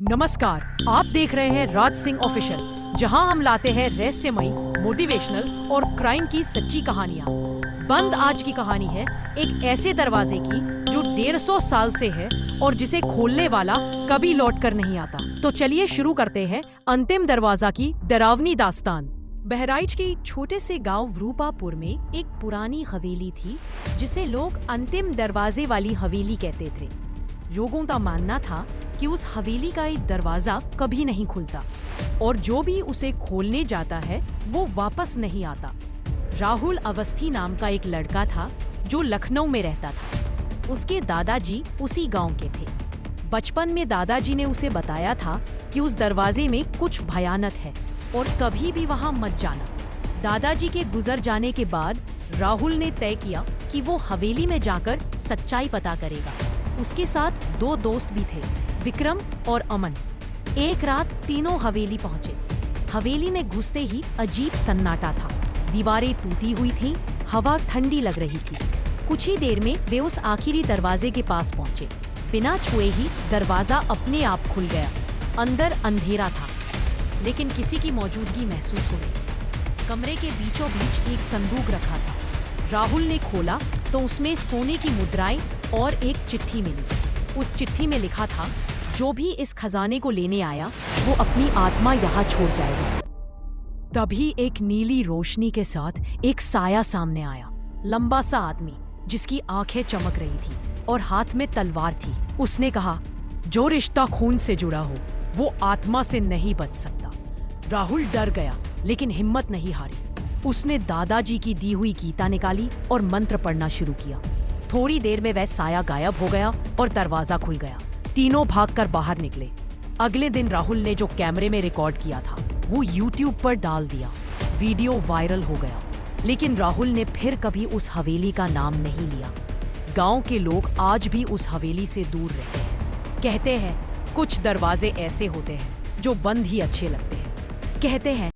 नमस्कार, आप देख रहे हैं राज सिंह ऑफिशियल, जहां हम लाते हैं रहस्यमयी, मोटिवेशनल और क्राइम की सच्ची कहानियां। बंद आज की कहानी है एक ऐसे दरवाजे की जो 150 साल से है और जिसे खोलने वाला कभी लौट कर नहीं आता। तो चलिए शुरू करते हैं अंतिम दरवाजा की डरावनी दास्तान। बहराइच के एक छोटे से गांव रूपापुर में एक पुरानी हवेली थी जिसे लोग अंतिम दरवाजे वाली हवेली कहते थे। लोगों का मानना था कि उस हवेली का एक दरवाजा कभी नहीं खुलता और जो भी उसे खोलने जाता है वो वापस नहीं आता। राहुल अवस्थी नाम का एक लड़का था जो लखनऊ में रहता था। उसके दादाजी उसी गांव के थे। बचपन में दादाजी ने उसे बताया था कि उस दरवाजे में कुछ भयानक है और कभी भी वहां मत जाना। दादाजी के गुजर जाने के बाद राहुल ने तय किया कि वो हवेली में जाकर सच्चाई पता करेगा। उसके साथ दो दोस्त भी थे, विक्रम और अमन। एक रात तीनों हवेली पहुंचे। हवेली में घुसते ही अजीब सन्नाटा था। दीवारें टूटी हुई थीं, हवा ठंडी लग रही थी। कुछ ही देर में वे उस आखिरी दरवाजे के पास पहुंचे। बिना छुए ही दरवाजा अपने आप खुल गया। अंदर अंधेरा था, लेकिन किसी की मौजूदगी महसूस हो रही। कमरे के बीचों बीच एक संदूक रखा था। राहुल ने खोला तो उसमें सोने की मुद्राएं और एक चिट्ठी मिली। उस चिट्ठी में लिखा था, जो भी इस खजाने को लेने आया वो अपनी आत्मा यहाँ छोड़ जाएगा। तभी एक नीली रोशनी के साथ एक साया सामने आया। लंबा सा आदमी जिसकी आंखें चमक रही थी और हाथ में तलवार थी। उसने कहा, जो रिश्ता खून से जुड़ा हो वो आत्मा से नहीं बच सकता। राहुल डर गया लेकिन हिम्मत नहीं हारी। उसने दादाजी की दी हुई गीता निकाली और मंत्र पढ़ना शुरू किया। थोड़ी देर में वह साया गायब हो गया और दरवाजा खुल गया। तीनों भागकर बाहर निकले। अगले दिन राहुल ने जो कैमरे में रिकॉर्ड किया था वो YouTube पर डाल दिया। वीडियो वायरल हो गया, लेकिन राहुल ने फिर कभी उस हवेली का नाम नहीं लिया। गांव के लोग आज भी उस हवेली से दूर रहते हैं। कहते हैं कुछ दरवाजे ऐसे होते हैं जो बंद ही अच्छे लगते हैं। कहते हैं